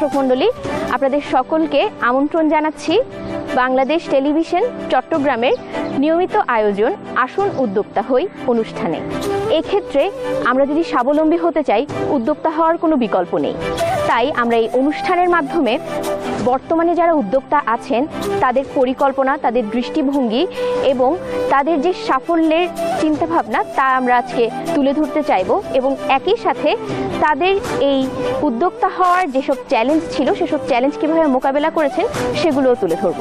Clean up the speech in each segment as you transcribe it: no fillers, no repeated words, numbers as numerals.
দর্শক মণ্ডলী, আপনাদের সকলকে আমন্ত্রণ জানাচ্ছি বাংলাদেশ টেলিভিশন চট্টগ্রামের নিয়মিত আয়োজন আসুন উদ্যোক্তা হই অনুষ্ঠানে। এক্ষেত্রে আমরা যদি স্বাবলম্বী হতে চাই, উদ্যোক্তা হওয়ার কোনো বিকল্প নেই। তাই আমরা এই অনুষ্ঠানের মাধ্যমে বর্তমানে যারা উদ্যোক্তা আছেন তাদের পরিকল্পনা, তাদের দৃষ্টিভঙ্গি এবং তাদের যে সাফল্যের চিন্তাভাবনা তা আমরা আজকে তুলে ধরতে চাইব এবং একই সাথে তাদের এই উদ্যোক্তা হওয়ার যেসব চ্যালেঞ্জ ছিল সেসব চ্যালেঞ্জ কীভাবে মোকাবেলা করেছেন সেগুলোও তুলে ধরব।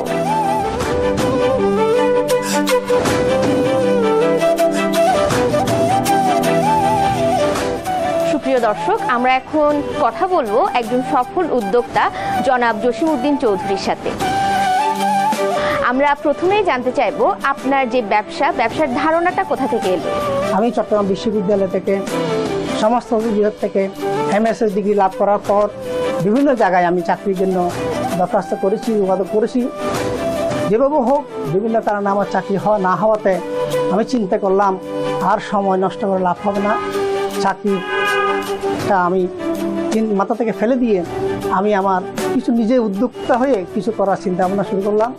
প্রিয় দর্শক, আমরা এখন কথা বলবো একজন সফল উদ্যোক্তা জনাব জসিমউদ্দিন চৌধুরীর সাথে। আমরা প্রথমেই জানতে চাইবো আপনার যে ব্যবসার ধারণাটা কোথা থেকে এলো? আমি চট্টগ্রাম বিশ্ববিদ্যালয় থেকে সমাজতন্ত্র বিভাগ থেকে এমএসএস ডিগ্রি লাভ করার পর বিভিন্ন জায়গায় আমি চাকরির জন্য দরখাস্ত করেছি, যোগাযোগ করেছি। যেভাবে হোক বিভিন্ন কারণে আমার চাকরি না হওয়াতে আমি চিন্তা করলাম আর সময় নষ্ট করে লাভ হবে না, চাকরিটা আমি মাথা থেকে ফেলে দিয়ে আমি আমার কিছু নিজে উদ্যোক্তা হয়ে কিছু করার চিন্তা ভাবনা শুরু করলাম।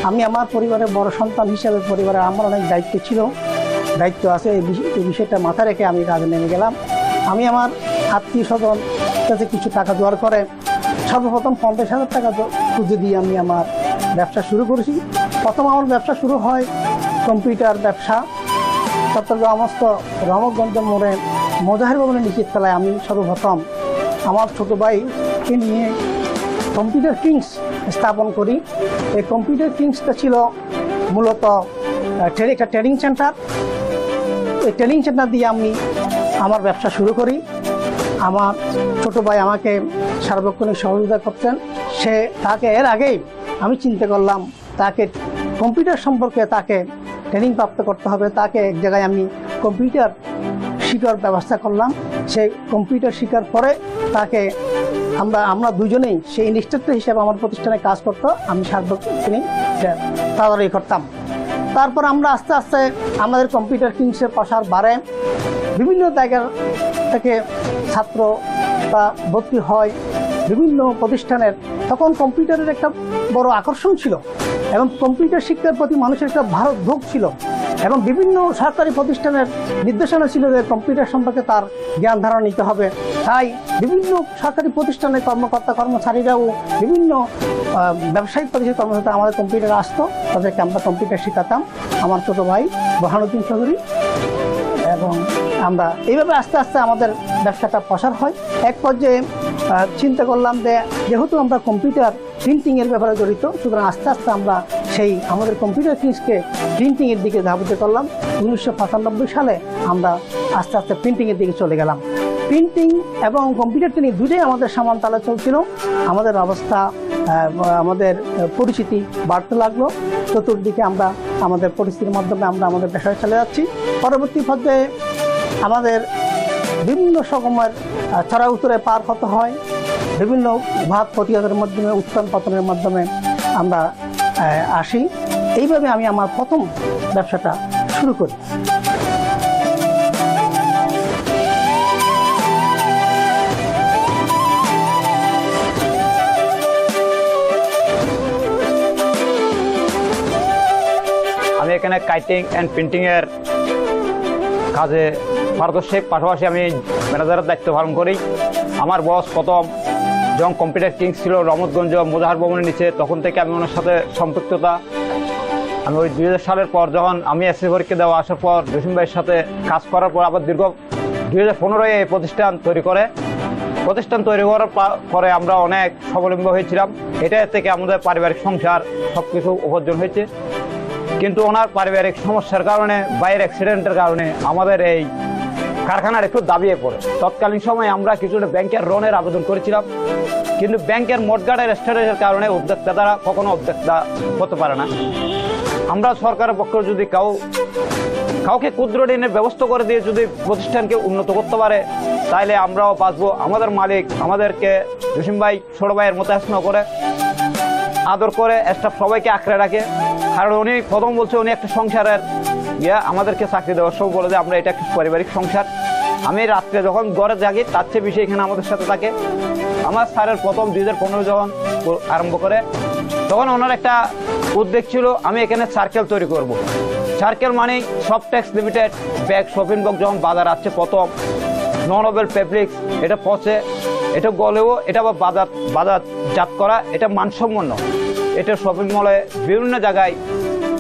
আমি আমার পরিবারের বড় সন্তান হিসেবে পরিবারে আমার অনেক দায়িত্ব আছে, এই বিষয়টা মাথায় রেখে আমি কাজে নেমে গেলাম। আমি আমার আত্মীয় স্বজন কাছে কিছু টাকা জোগাড় করে সর্বপ্রথম 50,000 টাকা পুঁজি দিয়ে আমি আমার ব্যবসা শুরু করেছি। প্রথম আমার ব্যবসা শুরু হয় কম্পিউটার ব্যবসা। চট্টগ্রামস্থ রহমতগঞ্জ মোড়ে মোজাহির ভবনের নিচের তলায় আমি সর্বপ্রথম আমার ছোটো ভাইকে নিয়ে কম্পিউটার কিংস স্থাপন করি। এই কম্পিউটার কিংসটা ছিল মূলত একটা ট্রেনিং সেন্টার। এই ট্রেনিং সেন্টার দিয়ে আমি আমার ব্যবসা শুরু করি। আমার ছোটো ভাই আমাকে সার্বক্ষণিক সহযোগিতা করতেন। তাকে এর আগেই আমি চিন্তা করলাম তাকে কম্পিউটার সম্পর্কে তাকে ট্রেনিং প্রাপ্ত করতে হবে। তাকে এক জায়গায় আমি কম্পিউটার শেখার ব্যবস্থা করলাম। সেই কম্পিউটার শেখার পরে তাকে আমরা দুজনেই সেই ইনস্ট্রাক্টর হিসেবে আমার প্রতিষ্ঠানে কাজ করতো, আমি সার্বক্ষণিক তদারকি করতাম। তারপর আমরা আস্তে আস্তে আমাদের কম্পিউটার কিংসের প্রসার বাড়ে। বিভিন্ন জায়গা থেকে ছাত্র বা ভর্তি হয় বিভিন্ন প্রতিষ্ঠানের। তখন কম্পিউটারের একটা বড় আকর্ষণ ছিল এবং কম্পিউটার শিক্ষার প্রতি মানুষের একটা ভারতভোগ ছিল এবং বিভিন্ন সরকারি প্রতিষ্ঠানের নির্দেশনা ছিল যে কম্পিউটার সম্পর্কে তার জ্ঞান ধারণা নিতে হবে। তাই বিভিন্ন সরকারি প্রতিষ্ঠানের কর্মচারীরাও বিভিন্ন ব্যবসায়িক প্রতিষ্ঠানের কর্মকর্তা আমাদের কম্পিউটার আসতো, তাদেরকে আমরা কম্পিউটার শেখাতাম। আমার ছোটো ভাই বোরহানুদ্দিন চৌধুরী এবং আমরা এইভাবে আস্তে আস্তে আমাদের ব্যবসাটা প্রসার হয়। এক পর্যায়ে চিন্তা করলাম যে যেহেতু আমরা কম্পিউটার প্রিন্টিংয়ের ব্যাপারে জড়িত, সুতরাং আস্তে আস্তে আমরা সেই আমাদের কম্পিউটার কিংসকে প্রিন্টিংয়ের দিকে ধাবিত করলাম। 1995 সালে আমরা আস্তে আস্তে প্রিন্টিংয়ের দিকে চলে গেলাম। প্রিন্টিং এবং কম্পিউটার ট্রেনিং দুটোই আমাদের সমান তালে চলছিল। আমাদের অবস্থা, আমাদের পরিচিতি বাড়তে লাগলো। চতুর্দিকে আমরা আমাদের পরিস্থিতির মাধ্যমে আমরা আমাদের পেশায় চলে যাচ্ছি। পরবর্তী পর্যায়ে আমাদের বিভিন্ন রকমের চড়া উত্তরে পার হতে হয়। বিভিন্ন ঘাত প্রতিঘাতের মাধ্যমে, উত্থান পতনের মাধ্যমে আমরা আসি। এইভাবে আমি আমার প্রথম ব্যবসাটা শুরু করি। আমি এখানে কাইটিং অ্যান্ড প্রিন্টিংয়ের কাজে পারদর্শী, পাশাপাশি আমি ম্যানেজারের দায়িত্ব পালন করি। আমার বস প্রথম যখন কম্পিউটার কিংস ছিল রহমতগঞ্জ মোজাহির ভবনের নিচে, তখন থেকে আমি ওনার সাথে সম্পৃক্ততা। আমি ওই 2000 সালের পর যখন আমি এসএসসি পরীক্ষা দেওয়া আসার পর জসিম ভাইয়ের সাথে কাজ করার পর আবার দীর্ঘ 2015-এ এই প্রতিষ্ঠান তৈরি করার পরে আমরা অনেক স্বাবলম্বী হয়েছিলাম। এটা থেকে আমাদের পারিবারিক সংসার সব কিছু উপার্জন হয়েছে। কিন্তু ওনার পারিবারিক সমস্যার কারণে, বাইরের অ্যাক্সিডেন্টের কারণে আমাদের এই কারখানার একটু দাবিয়ে পড়ে। তৎকালীন সময়ে আমরা কিছুটা ব্যাংকের লোনের আবেদন করেছিলাম, কিন্তু ব্যাংকের মর্টগেজের স্ট্যাটাসের কারণে উদ্যোক্তারা কখনো উদ্যোক্তা হতে পারে না। আমরা সরকারের পক্ষে যদি কাউকে ক্ষুদ্র ঋণের ব্যবস্থা করে দিয়ে যদি প্রতিষ্ঠানকে উন্নত করতে পারে, তাইলে আমরাও বাঁচবো। আমাদের মালিক আমাদেরকে জসিম ভাই ছোট ভাইয়ের মতো স্নেহ করে, আদর করে, স্টাফ সবাইকে আঁকড়ে রাখে। কারণ উনি প্রথম বলছে উনি একটা সংসারের আমাদেরকে চাকরি দেওয়ার সব বলে যে আমরা এটা একটা পারিবারিক সংসার। আমি রাত্রে যখন ঘরে জাগি তার চেয়ে বেশি এখানে আমাদের সাথে থাকে। আমার স্যারের প্রথম 2015 যখন আরম্ভ করে, তখন ওনার একটা উদ্যোগ ছিল আমি এখানে সার্কেল তৈরি করব। সার্কেল মানে Softex limited bag shopping box যখন বাজার আসছে প্রথম, নন ওভেল ফেব্রিক্স, এটা পচে, এটা গলেও এটা আবার বাজারজাত করা, এটা মানসম্পন্ন, এটা শপিং মলে বিভিন্ন জায়গায়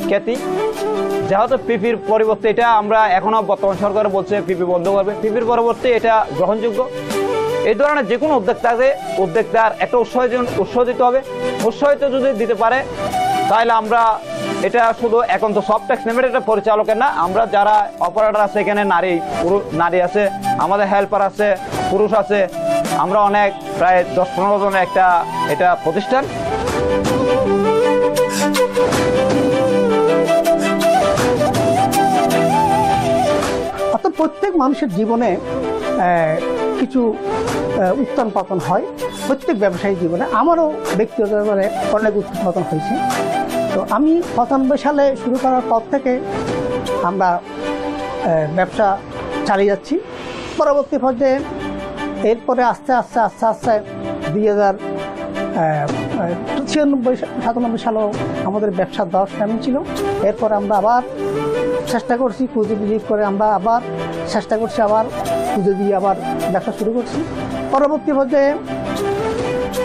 খ্যাতি। যেহেতু পিপির পরিবর্তে এটা আমরা এখনও বর্তমান সরকার বলছে পিপি বন্ধ করবে, পিপির পরবর্তী এটা গ্রহণযোগ্য। এই ধরনের যে কোনো উদ্যোক্তার একটা উৎসাহ দিতে হবে। উৎসাহিত যদি দিতে পারে তাহলে আমরা এটা শুধু এখন তো সফটেক্স লিমিটেড এটা পরিচালকের না, আমরা যারা অপারেটর আছে এখানে নারী আছে, আমাদের হেল্পার আছে, পুরুষ আছে, আমরা অনেক প্রায় 10-15 জনের একটা এটা প্রতিষ্ঠান। অর্থাৎ প্রত্যেক মানুষের জীবনে কিছু উত্থান পতন হয়, প্রত্যেক ব্যবসায়ী জীবনে, আমারও ব্যক্তিগতভাবে অনেক উত্থান পতন হয়েছে। তো আমি 95 সালে শুরু করার পর থেকে আমরা ব্যবসা চালিয়ে যাচ্ছি। পরবর্তী পর্যায়ে এরপরে আস্তে আস্তে 2096-97 সালেও আমাদের ব্যবসার দশ কেমন ছিল। এরপর আমরা আবার চেষ্টা করছি পুঁজি করে, আমরা আবার চেষ্টা করছি, আবার পুজো দিয়ে আবার ব্যবসা শুরু করছি। পরবর্তী পর্যায়ে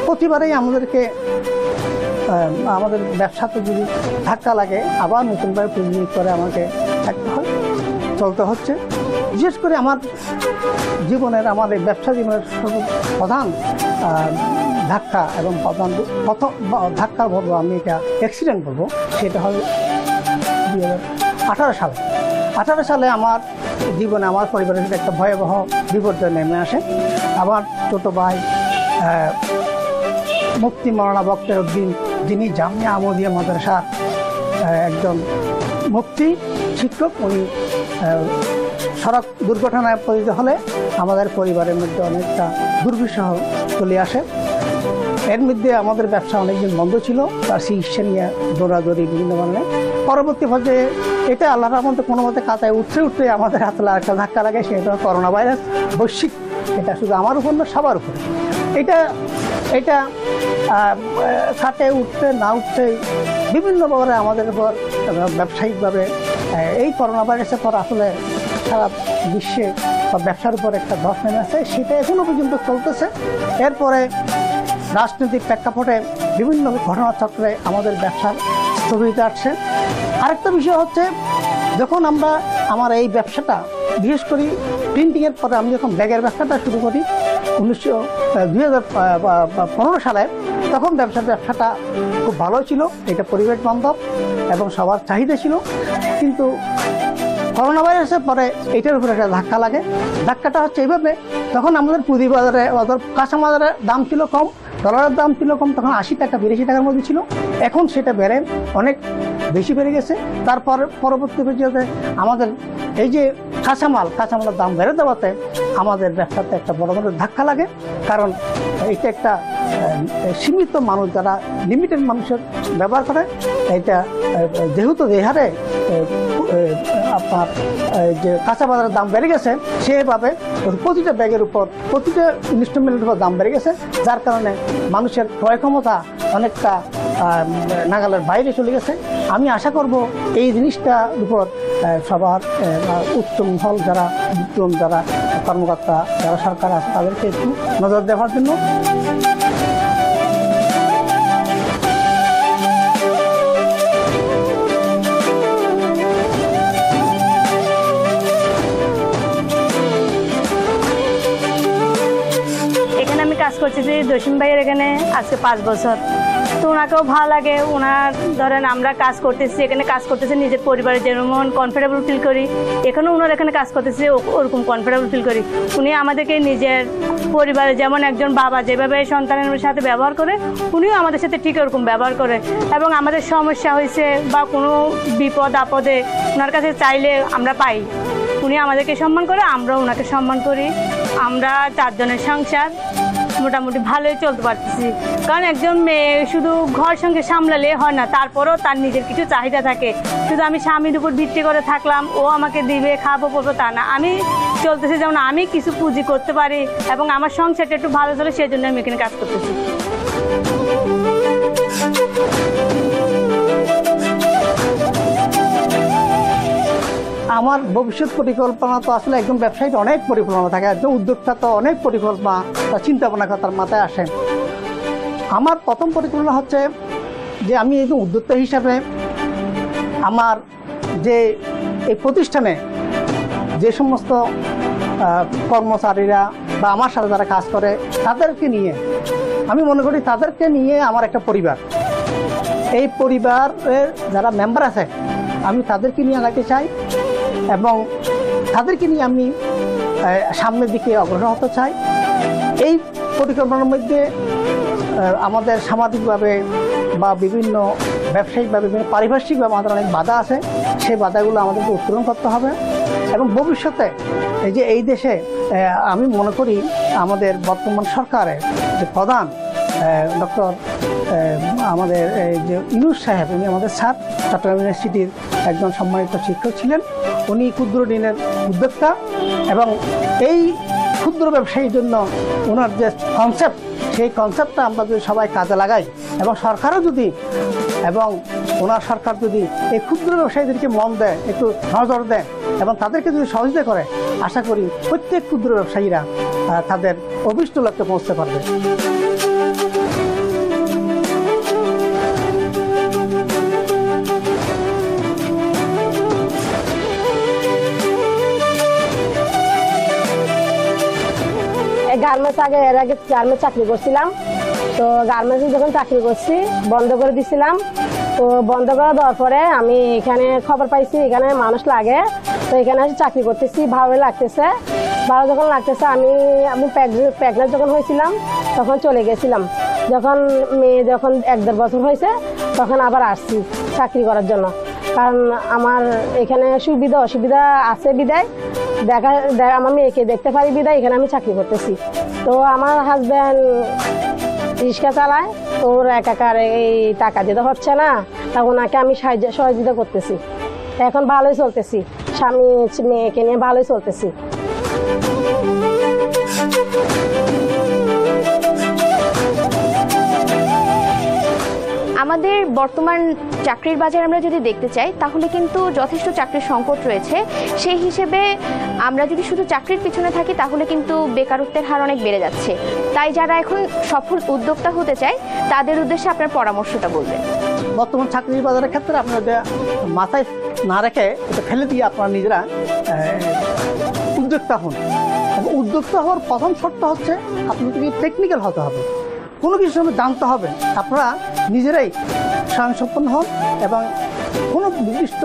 প্রতিবারেই আমাদের ব্যবসাতে যদি ধাক্কা লাগে আবার নতুনভাবে পুঁজি করে আমাকে থাকতে হয়, চলতে হচ্ছে। বিশেষ করে আমার এই ব্যবসা জীবনের প্রধান ধাক্কা এবং প্রথম ধাক্কা বলবো, আমি এটা অ্যাক্সিডেন্ট বলবো, সেটা হলো 2018 সালে আমার জীবনে আমার পরিবারের একটা ভয়াবহ বিপর্যয় নেমে আসে। আমার ছোটো ভাই মুফতি মাওলানা বক্তের উদ্দিন, যিনি জামিয়া আহমদিয়া মাদ্রাসার একজন মুফতি শিক্ষক, উনি সড়ক দুর্ঘটনায় পতিত হলে আমাদের পরিবারের মধ্যে অনেকটা দুর্বিষহ চলে আসে। এর মধ্যে আমাদের ব্যবসা অনেকদিন বন্ধ ছিল, তার চিকিৎসা নিয়ে দৌড়াদৌড়ি বিভিন্ন ধরনের। পরবর্তী পর্যায়ে এটা আল্লাহর রহমতে কোনো মতে কাতায় উঠতে আমাদের হাতে একটা ধাক্কা লাগে, সেটা করোনা ভাইরাস, বৈশ্বিক। এটা শুধু আমার উপর না, সবার উপরে। এটা কাটে উঠতে না উঠতে বিভিন্ন ব্যাপারে আমাদের উপর ব্যবসায়িকভাবে এই করোনা ভাইরাসের পর আসলে সারা বিশ্বে বা ব্যবসার উপর একটা ধস নেমে আছে, সেটা এখনও পর্যন্ত চলতেছে। এরপরে রাজনৈতিক প্রেক্ষাপটে বিভিন্ন ঘটনাচক্রে আমাদের ব্যবসার স্থগিত আসছে। আরেকটা বিষয় হচ্ছে, যখন আমার এই ব্যবসাটা বিশেষ করি প্রিন্টিংয়ের পরে আমি যখন ব্যাগের ব্যবসাটা শুরু করি 2015 সালে, তখন ব্যবসাটা খুব ভালো ছিল, এটা পরিবেশ বান্ধব এবং সবার চাহিদা ছিল। কিন্তু করোনা ভাইরাসের পরে এটার উপরে একটা ধাক্কা লাগে। ধাক্কাটা হচ্ছে এইভাবে, তখন আমাদের পুঁজি বাজারে কাঁচামালের দাম ছিল কম, ডলারের দাম ছিল কম, তখন 80 টাকা 82 টাকার মধ্যে ছিল। এখন সেটা বেড়ে অনেক বেশি বেড়ে গেছে। তারপর পরবর্তী পর্যায়ে আমাদের এই যে কাঁচামালের দাম বেড়ে দেওয়াতে আমাদের ব্যবসাতে একটা বড় ধাক্কা লাগে। কারণ এটা একটা সীমিত মানুষ, যারা লিমিটেড মানুষের ব্যবহার করে, এটা যেহেতু যে হারে আপনার যে কাঁচা বাজারের দাম বেড়ে গেছে, সেভাবে প্রতিটা ব্যাগের উপর, প্রতিটা ইনস্টলমেন্টের উপর দাম বেড়ে গেছে, যার কারণে মানুষের ক্রয় ক্ষমতা অনেকটা নাগালের বাইরে চলে গেছে। আমি আশা করব এই জিনিসটার উপর সবার উত্তম যারা কর্মকর্তা, যারা সরকার আছে, তাদেরকে একটু নজর দেওয়ার জন্য। কাজ করতেছি জসিম ভাইয়ের এখানে আজকে 5 বছর। তো ওনাকেও ভালো লাগে, ওনার ধরেন আমরা কাজ করতেছি, এখানে কাজ করতেছি নিজের পরিবারে যেমন কমফোর্টেবল ফিল করি, এখানেও ওনার এখানে কাজ করতেছি ওরকম কমফোর্টেবল ফিল করি। উনি আমাদেরকে নিজের পরিবারে যেমন একজন বাবা যেভাবে সন্তানের সাথে ব্যবহার করে, উনিও আমাদের সাথে ঠিক ওরকম ব্যবহার করে। এবং আমাদের সমস্যা হয়েছে বা কোনো বিপদ আপদে ওনার কাছে চাইলে আমরা পাই। উনি আমাদেরকে সম্মান করে, আমরাও ওনাকে সম্মান করি। আমরা 4 জনের সংসার, মোটামুটি ভালোই চলতে পারতেছি। কারণ একজন মেয়ে শুধু ঘর সঙ্গে সামলালে হয় না, তারপরও তার নিজের কিছু চাহিদা থাকে। শুধু আমি স্বামীর উপর ভিত্তি করে থাকলাম, ও আমাকে দিবে, খাবো পড়বো, তা না। আমি চলতেছি যেমন আমি কিছু পুঁজি করতে পারি এবং আমার সংসারটা একটু ভালো চলে, সেই জন্য আমি এখানে কাজ করতেছি। আমার ভবিষ্যৎ পরিকল্পনা তো আসলে একজন ব্যবসায়ীর অনেক পরিকল্পনা থাকে, একজন উদ্যোক্তা তো অনেক পরিকল্পনা তার চিন্তা ভাবনা তার মাথায় আসে। আমার প্রথম পরিকল্পনা হচ্ছে যে আমি একজন উদ্যোক্তা হিসাবে আমার যে এই প্রতিষ্ঠানে যে সমস্ত কর্মচারীরা বা আমার সাথে যারা কাজ করে তাদেরকে নিয়ে, আমি মনে করি তাদেরকে নিয়ে আমার একটা পরিবার, এই পরিবারের যারা মেম্বার আছে আমি তাদেরকে নিয়ে আগাতে চাই এবং তাদেরকে নিয়ে আমি সামনের দিকে অগ্রসর হতে চাই। এই পরিকল্পনার মধ্যে আমাদের সামাজিকভাবে বা বিভিন্ন ব্যবসায়িকভাবে বিভিন্ন পারিপার্শ্বিকভাবে আমাদের অনেক বাধা আছে, সেই বাধাগুলো আমাদেরকে উত্তোলন করতে হবে এবং ভবিষ্যতে এই যে এই দেশে আমি মনে করি আমাদের বর্তমান সরকারের যে প্রধান ডক্টর আমাদের যে ইউনূস সাহেব, উনি আমাদের স্যার চট্টগ্রাম ইউনিভার্সিটির একজন সম্মানিত শিক্ষক ছিলেন। উনি ক্ষুদ্র ঋণের উদ্যোক্তা এবং এই ক্ষুদ্র ব্যবসায়ীর জন্য ওনার যে কনসেপ্ট, সেই কনসেপ্টটা আমরা যদি সবাই কাজে লাগাই এবং সরকারও যদি এবং ওনার সরকার যদি এই ক্ষুদ্র ব্যবসায়ীদেরকে মন দেয়, একটু নজর দেয় এবং তাদেরকে যদি সহযোগিতা করে, আশা করি প্রত্যেক ক্ষুদ্র ব্যবসায়ীরা তাদের অভিষ্ট লক্ষ্যে পৌঁছতে পারবে। গার্মেন্টস এর আগে গার্মেন্টস চাকরি করছিলাম। তো গার্মেন্টসে যখন চাকরি করছি বন্ধ করে দিছিলাম। তো বন্ধ করে দেওয়ার পরে আমি এখানে খবর পাইছি এখানে মানুষ লাগে, তো এখানে এসে চাকরি করতেছি, ভালোই লাগতেছে। ভালো যখন লাগতেছে আমি প্রেগনেন্ট যখন হয়েছিলাম তখন চলে গেছিলাম। যখন মেয়ে যখন 1-1.5 বছর হয়েছে তখন আবার আসছি চাকরি করার জন্য। কারণ আমার এখানে সুবিধা অসুবিধা আছে বিদায় আমার মেয়েকে দেখতে পারি বিদায় এখানে আমি চাকরি করতেছি। তো আমার হাজব্যান্ড রিক্সা চালায়, তো ওর একাকার এই টাকা দিতে হচ্ছে না, তা ওনাকে আমি সহযোগিতা করতেছি। এখন ভালোই চলতেছি, স্বামী মেয়েকে নিয়ে ভালোই চলতেছি। আমাদের বর্তমান চাকরির বাজার আমরা যদি দেখতে চাই তাহলে কিন্তু যথেষ্ট চাকরির সংকট রয়েছে। সেই হিসেবে আমরা যদি শুধু চাকরির পিছনে থাকি তাহলে কিন্তু বেকারত্বের হার অনেক বেড়ে যাচ্ছে। তাই যারা এখন সফল উদ্যোক্তা হতে চায় তাদের উদ্দেশ্যে আপনার পরামর্শটা বলবেন। বর্তমান চাকরির বাজারের ক্ষেত্রে আপনাদের মাথায় না রেখে এটা ফেলে দিয়ে আপনারা নিজেরা উদ্যোক্তা হন। এবং উদ্যোক্তা হওয়ার প্রথম শর্ত হচ্ছে আপনাদেরকে টেকনিক্যাল হতে হবে, কোনো কিছু জানতে হবে। আপনারা নিজেরাই স্বয়ংসম্পন্ন হন এবং কোনো নির্দিষ্ট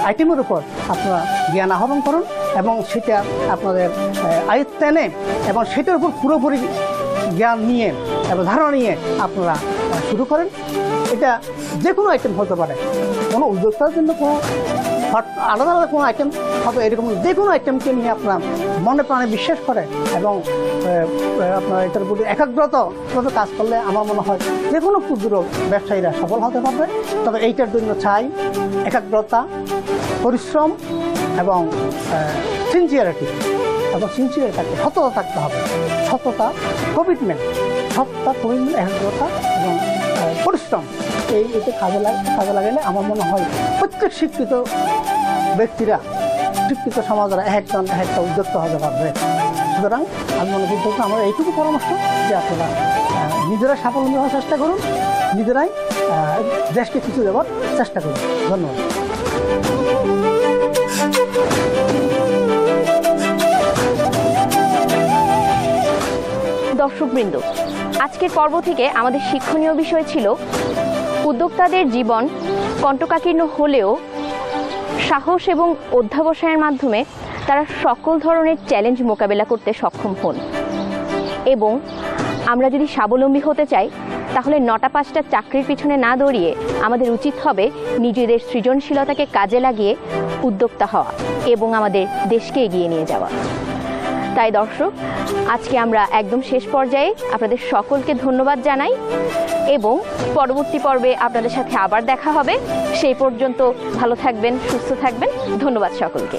আইটেমের উপর আপনারা জ্ঞান আহরণ করুন এবং সেটা আপনাদের আয়ত্তে এনে এবং সেটার উপর পুরোপুরি জ্ঞান নিয়ে এবং ধারণা নিয়ে আপনারা শুরু করেন। এটা যে কোনো আইটেম হতে পারে, কোনো উদ্যোক্তার জন্য কোনো আলাদা আলাদা কোনো আইটেম হবে এরকম যে কোনো আইটেমকে নিয়ে আপনার মনে প্রাণে বিশ্বাস করে এবং আপনার এটার প্রতি একাগ্রতাভাবে কাজ করলে আমার মনে হয় যে কোনো ক্ষুদ্র ব্যবসায়ীরা সফল হতে পারবে। তবে এইটার জন্য চাই একাগ্রতা, পরিশ্রম এবং সিনসিয়ারিটি এবং সততা থাকতে হবে। সততা, কমিটমেন্ট, একাগ্রতা এবং পরিশ্রম এইটা কাজে লাগালে আমার মনে হয় প্রত্যেক শিক্ষিত ব্যক্তিরা, শিক্ষিত সমাজরা একটা উদ্যোক্তা হতে পারবে। সুতরাং আমি মনে করছি আমার এইটুকু পরামর্শ যে আপনারা নিজেরা স্বাবলম্বী হওয়ার চেষ্টা করুন, নিজেরাই দেশকে কিছু দেওয়ার চেষ্টা করুন। ধন্যবাদ। দর্শকবৃন্দ, আজকের পর্ব থেকে আমাদের শিক্ষণীয় বিষয় ছিল উদ্যোক্তাদের জীবন কণ্টকাকীর্ণ হলেও সাহস এবং অধ্যবসায়ের মাধ্যমে তারা সকল ধরনের চ্যালেঞ্জ মোকাবেলা করতে সক্ষম হন। এবং আমরা যদি স্বাবলম্বী হতে চাই তাহলে 9টা-5টা চাকরির পিছনে না দৌড়িয়ে আমাদের উচিত হবে নিজেদের সৃজনশীলতাকে কাজে লাগিয়ে উদ্যোক্তা হওয়া এবং আমাদের দেশকে এগিয়ে নিয়ে যাওয়া। তাই দর্শক, আজকে আমরা একদম শেষ পর্যায়ে আপনাদের সকলকে ধন্যবাদ জানাই এবং পরবর্তী পর্বে আপনাদের সাথে আবার দেখা হবে। সেই পর্যন্ত ভালো থাকবেন, সুস্থ থাকবেন। ধন্যবাদ সকলকে।